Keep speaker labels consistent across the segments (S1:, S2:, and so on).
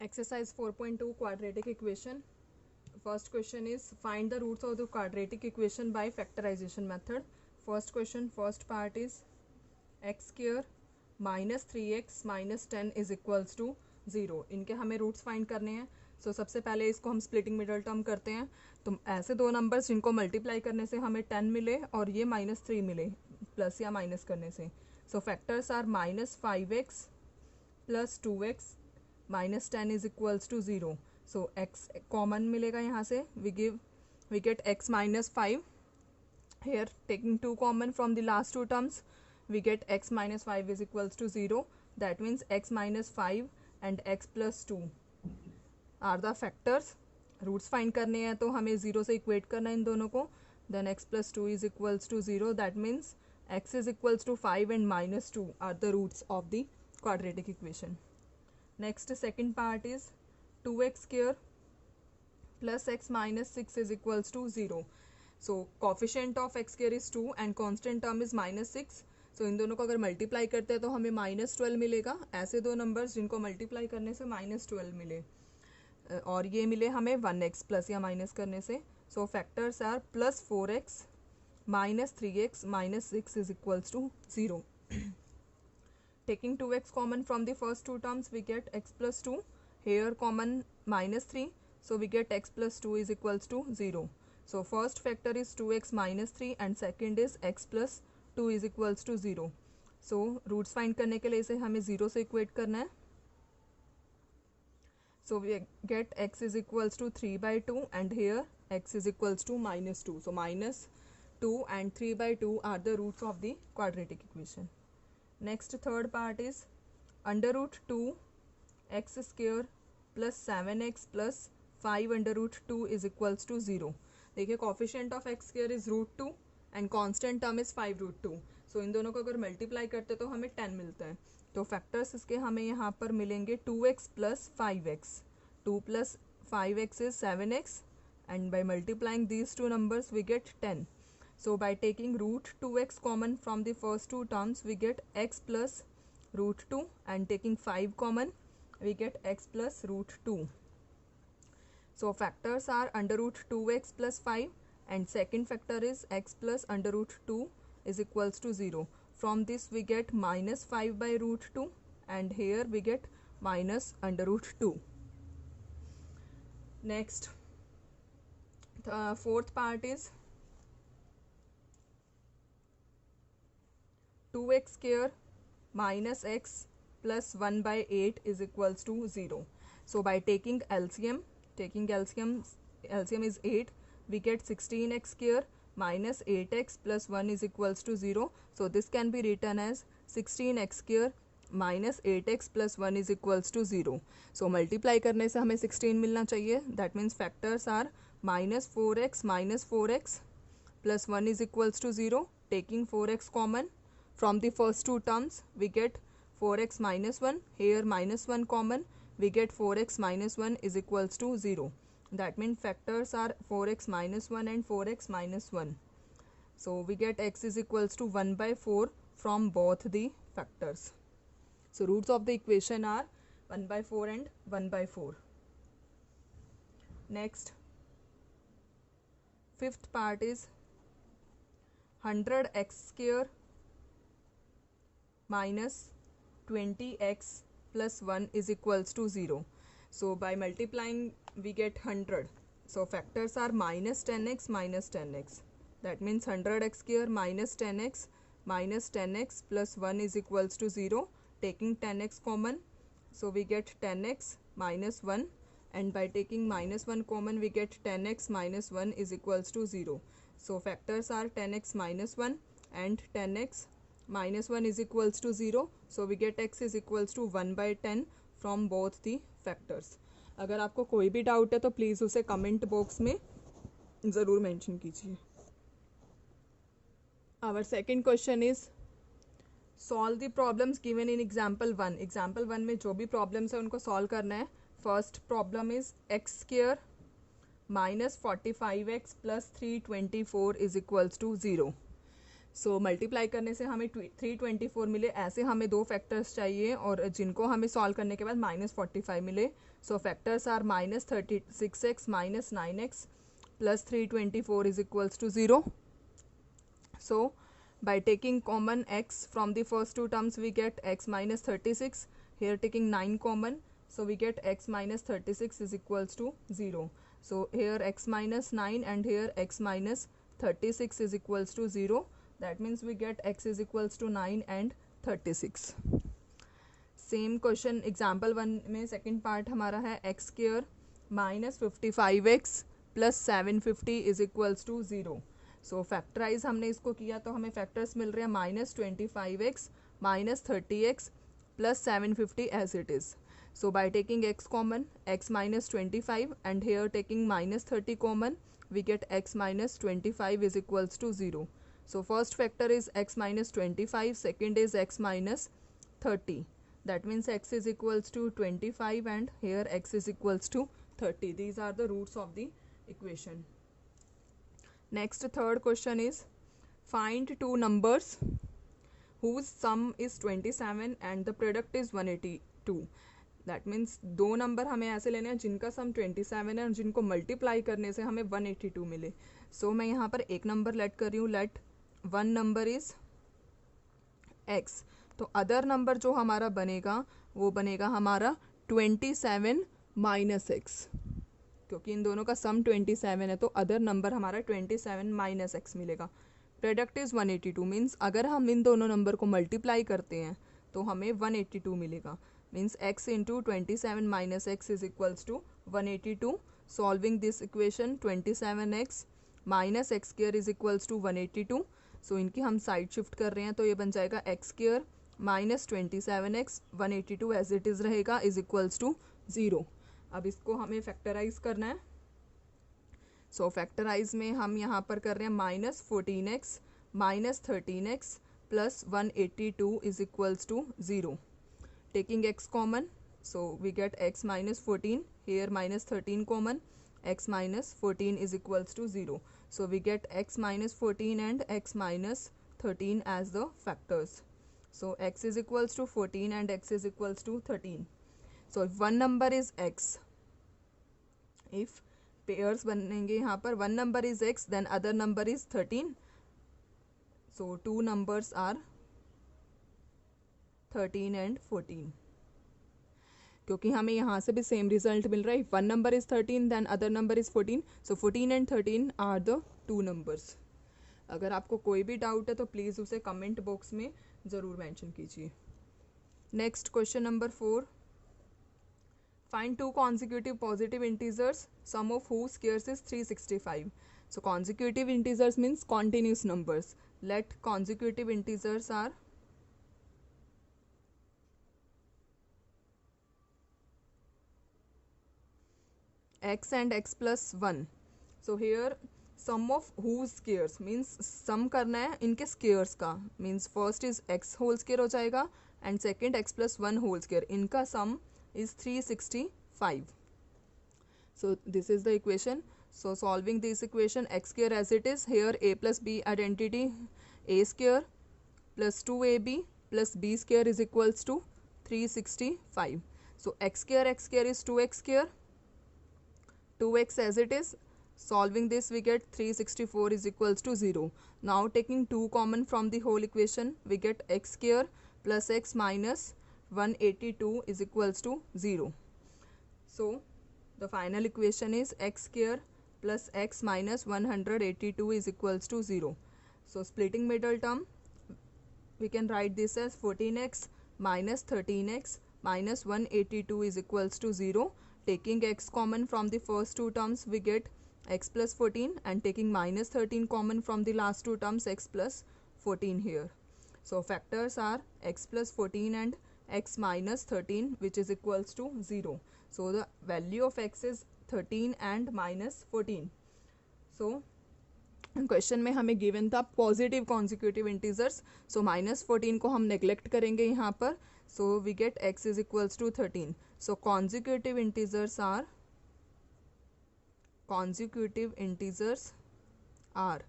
S1: Exercise 4.2 quadratic equation. First question is find the roots of the quadratic equation by factorization method. First question, first part is x square minus 3x minus 10 is equals to 0. इनके हमें roots find करने हैं. सो सबसे पहले इसको हम splitting middle term करते हैं. तो ऐसे दो नंबर्स जिनको मल्टीप्लाई करने से हमें 10 मिले और ये -3 मिले प्लस या माइनस करने से. So factors are -5x plus 2x minus 10 is equals to 0. So x common मिलेगा यहाँ से. We get x minus 5. Here taking 2 common from the last two terms, we get x minus 5 is equals to 0. That means x minus 5 and x plus 2 are the factors. Roots find करने हैं तो हमें 0 से equate करना है इन दोनों को. Then x plus 2 is equals to 0. That means x is equals to 5 and minus 2 are the roots of the quadratic equation. Next, second part is 2x square plus x minus 6 is equals to 0. So coefficient of x square is 2 and constant term is -6. So इन दोनों को अगर multiply करते हैं तो हमें -12 मिलेगा. ऐसे दो नंबर्स जिनको मल्टीप्लाई करने से -12 मिले और ये मिले हमें 1x प्लस या माइनस करने से. So factors are +4x -3x -6 is equals to 0. Taking 2x common from the first two terms, we get x plus 2. Here common -3, so we get x plus 2 is equals to 0. So first factor is 2x minus 3 and second is x plus 2 is equals to 0. So roots find करने के लिए इसे हमें 0 से equate करना है. So we get x is equals to 3 by 2 and here x is equals to -2. So -2 and 3 by 2 are the roots of the quadratic equation. Next, third part is under root 2 x square plus 7x plus 5 under root 2 is equals to 0. देखिए coefficient of x square is root 2 and constant term is 5 root 2. So इन दोनों को अगर multiply करते तो हमें 10 मिलता है. तो फैक्टर्स इसके हमें यहाँ पर मिलेंगे 2x plus 5x. 2 plus 5x is 7x and by multiplying these two numbers we get 10. So by taking root 2x common from the first two terms, we get x plus root 2 and taking 5 common, we get x plus root 2. So factors are under root 2x plus 5 and second factor is x plus under root 2 is equals to 0. From this we get -5 by root 2 and here we get minus under root 2. Next, the fourth part is 2x square minus x plus 1 by 8 is equals to 0. So by taking LCM is 8, we get 16x square minus 8x plus 1 is equals to 0. So this can be written as 16x square minus 8x plus 1 is equals to 0. So multiply करने से हमें 16 मिलना चाहिए. That means factors are -4x plus 1 is equals to 0. Taking 4x common from the first two terms, we get 4x minus 1. Here -1 common, we get 4x minus 1 is equals to 0. That means factors are 4x minus 1 and 4x minus 1. So we get x is equals to 1 by 4 from both the factors. So roots of the equation are 1 by 4 and 1 by 4. Next, fifth part is 100x square minus 20x plus 1 is equals to 0. So by multiplying we get 100. So factors are -10x. That means 100x square minus 10x plus 1 is equals to 0. Taking 10x common, so we get 10x minus 1 and by taking -1 common we get 10x minus 1 is equals to 0. So factors are 10x minus 1 and 10x minus 1 is equals to 0. So we get x is equals to 1 by 10 from both the factors. अगर आपको कोई भी doubt है तो please उसे comment box में ज़रूर mention कीजिए. Our second question is solve the problems given in example 1. Example 1 में जो भी problems है उनको solve करना है. First problem is x square minus 45x plus 324 is equals to 0. So multiply करने से हमें 324 मिले। ऐसे हमें दो फैक्टर्स चाहिए और जिनको हमें सॉल्व करने के बाद -45 मिले। So factors are -36x minus 9x plus 324 is equals to 0. So by taking common x from the first two terms we get x minus 36. Here taking 9 common, so we get x minus 36 is equals to 0. So here x minus 9 and here x minus 36 is equals to 0. That means we get x is equals to 9 and 36. Same question example 1 में second part हमारा है x square minus 55x plus 750 is equals to 0. So factorize हमने इसको किया तो हमें factors मिल रहे हैं -25x minus 30x plus 750 as it is. So by taking x common, x minus 25 and here taking minus 30 common, we get x minus 25 is equals to 0. So first factor is x minus 25, second is x minus 30. That means x is equals to 25 and here x is equals to 30. These are the roots of the equation. Next, third question is find two numbers whose sum is 27 and the product is 182. That means दो number हमें ऐसे लेने हैं जिनका सम 27 है और जिनको multiply करने से हमें 182 मिले. सो मैं यहाँ पर एक नंबर लेट कर रही हूँ. Let one number is x. तो अदर नंबर जो हमारा बनेगा वो बनेगा हमारा 27 माइनस एक्स, क्योंकि इन दोनों का सम 27 है तो अदर नंबर हमारा 27 माइनस एक्स मिलेगा. प्रोडक्ट इज़ 182 मीन्स अगर हम इन दोनों नंबर को मल्टीप्लाई करते हैं तो हमें 182 मिलेगा. Means x into 27 minus x is equals to 182. Solving this equation 27x minus x square is equals to 182. So इनकी हम साइड शिफ्ट कर रहे हैं तो ये बन जाएगा x square minus 27x 182 as it is रहेगा इज इक्वल्स टू 0. अब इसको हमें फैक्टराइज करना है. सो फैक्टराइज में हम यहाँ पर कर रहे हैं -14x minus 13x plus 182 is equals to 0. Taking x common, so we get x minus 14, here minus 13 common, x minus 14 is equals to 0. So we get x minus 14 and x minus 13 as the factors. So x is equals to 14 and x is equals to 13. So if one number is x, if pairs बनेंगे यहाँ पर, one number is x then other number is 13. So two numbers are 13 and 14. क्योंकि हमें यहाँ से भी same result मिल रहा है. One number is 13 then other number is 14. So 14 and 13 are the two numbers. अगर आपको कोई भी डाउट है तो प्लीज़ उसे कमेंट बॉक्स में ज़रूर मेंशन कीजिए. Next question number 4. Find two consecutive positive integers sum of who squares is 365. So consecutive integers means continuous numbers. Let consecutive integers are x and x plus 1. So here sum of whose squares means sum करना है इनके squares का. means first is x whole square हो जाएगा and second x plus 1 whole square. इनका sum is 365. So this is the equation. So solving this equation, x square as it is, here a plus b identity, a square plus 2ab plus b square is equals to 365. So x square is 2x square, 2x as it is. Solving this we get 364 is equals to 0. Now taking 2 common from the whole equation, we get x square plus x minus 182 is equals to 0. So the final equation is x square plus x minus 182 is equals to 0. So splitting middle term, we can write this as 14x minus 13x minus 182 is equals to 0. Taking x common from the first two terms, we get x plus 14 and taking minus 13 common from the last two terms, x plus 14 here. So factors are x plus 14 and x minus 13 which is equals to 0. So the value of x is 13 and minus 14. So question में हमें given था positive consecutive integers. सो -14 को हम neglect करेंगे यहाँ पर. So we get x is equals to 13. So consecutive integers are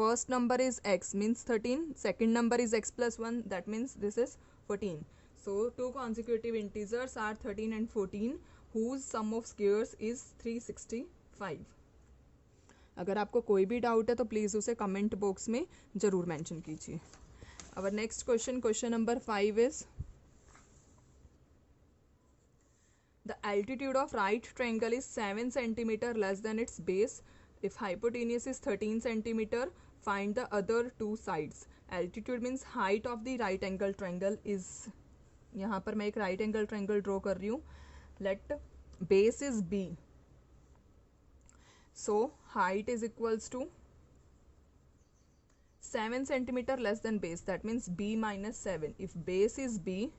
S1: first number is x means 13, second number is x plus 1, that means this is 14. So two consecutive integers are 13 and 14 whose sum of squares is 365. अगर आपको कोई भी doubt है तो please उसे comment box में ज़रूर mention कीजिए. Our next question, question number 5 is the altitude of right triangle is 7 centimeter less than its base. If hypotenuse is 13 centimeter, find the other two sides. Altitude means height of the right angle triangle is, यहाँ पर मैं एक right angle triangle draw कर रही हूँ. Let base is B. So height is equals to 7 centimeter less than base, that means B minus 7. If base is B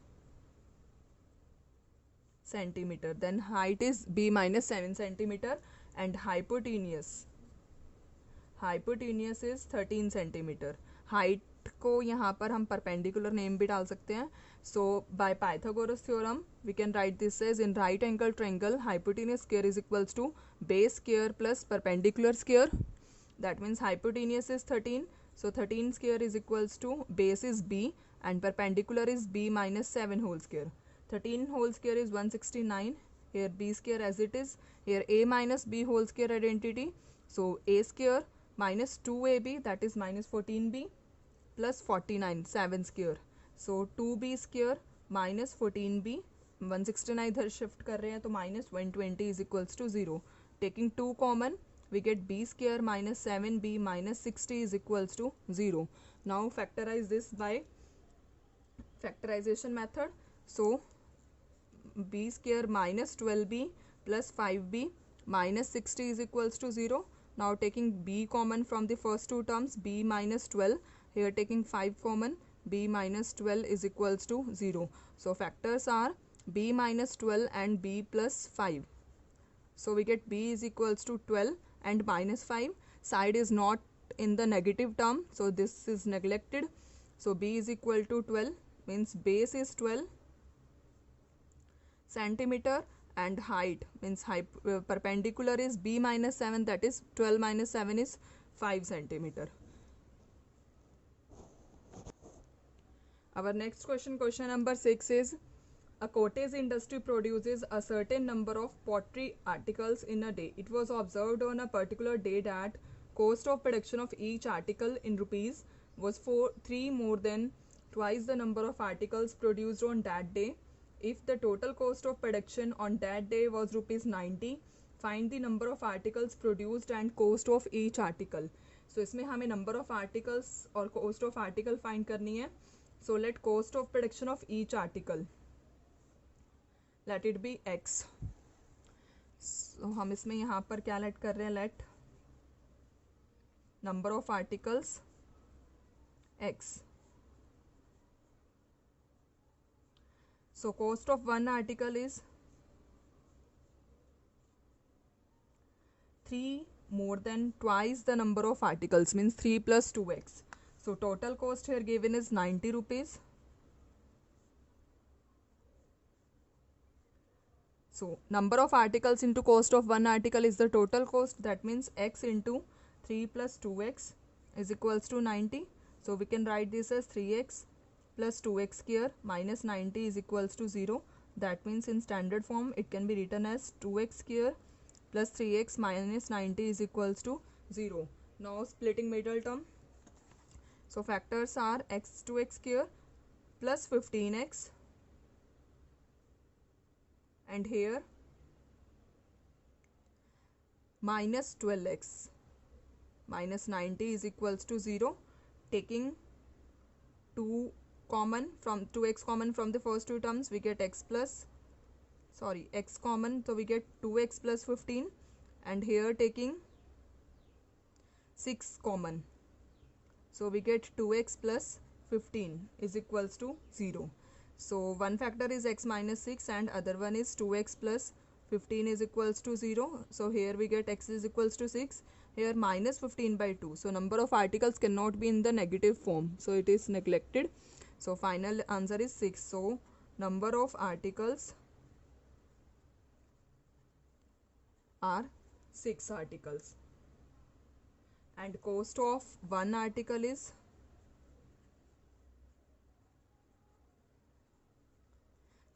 S1: centimeter, then height is B minus 7 centimeter and hypotenuse is 13 centimeter. Height को यहाँ पर हम perpendicular name भी डाल सकते हैं. So by Pythagoras theorem we can write this as in right angle triangle hypotenuse square is equals to base square plus perpendicular square. That means hypotenuse is 13. So 13 square is equals to base is B and perpendicular is B minus 7 whole square. 13 whole square is 169. Here B square as it is. Here A minus B whole square identity. So A square minus 2AB, that is minus 14B, plus 49 7 square. So 2B square minus 14B, 169 इधर shift कर रहे हैं तो minus 120 is equals to 0. Taking 2 common, we get B square minus 7B minus 60 is equals to 0. Now factorize this by factorization method. So B square minus 12B plus 5B minus 60 is equals to 0. Now taking B common from the first two terms, B minus 12, here taking 5 common, B minus 12 is equals to 0. So factors are B minus 12 and B plus 5. So we get B is equals to 12 and minus 5. Side is not in the negative term, so this is neglected. So B is equal to 12 means base is 12 centimeter and height means perpendicular is B minus 7, that is 12 minus 7 is 5 centimeter. Our next question, question number 6 is a cottage industry produces a certain number of pottery articles in a day. It was observed on a particular day that cost of production of each article in rupees was 3 more than twice the number of articles produced on that day. If the total cost of production on that day was rupees 90, find the number of articles produced and cost of each article. So इसमें हमें number of articles और cost of article find करनी है. So let cost of production of each article, let it be x. So हम इसमें यहाँ पर क्या let कर रहे हैं, let number of articles x. So cost of one article is 3 more than twice the number of articles means 3 plus 2x. So total cost here given is 90 rupees. So number of articles into cost of one article is the total cost, that means x into 3 plus 2x is equals to 90. So we can write this as 3x plus 2x square minus 90 is equals to 0. That means in standard form it can be written as 2x square plus 3x minus 90 is equals to 0. Now splitting middle term. So factors are x 2x square plus 15x and here minus 12x minus 90 is equals to 0. Taking 2 common from 2x common from the first two terms, we get x common, so we get 2x plus 15 and here taking 6 common, so we get 2x plus 15 is equals to 0. So one factor is x minus 6 and other one is 2x plus 15 is equals to 0. So here we get x is equals to 6, here minus 15 by 2. So number of articles cannot be in the negative form, so it is neglected. So final answer is 6. So number of articles are 6 articles. and cost of one article is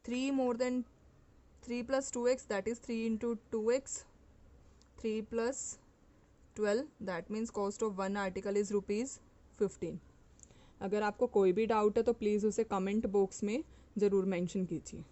S1: 3 more than 3 plus 2x, that is 3 into 2x, 3 plus 12, that means cost of one article is ₹15। अगर आपको कोई भी doubt है तो please उसे comment box में ज़रूर mention कीजिए।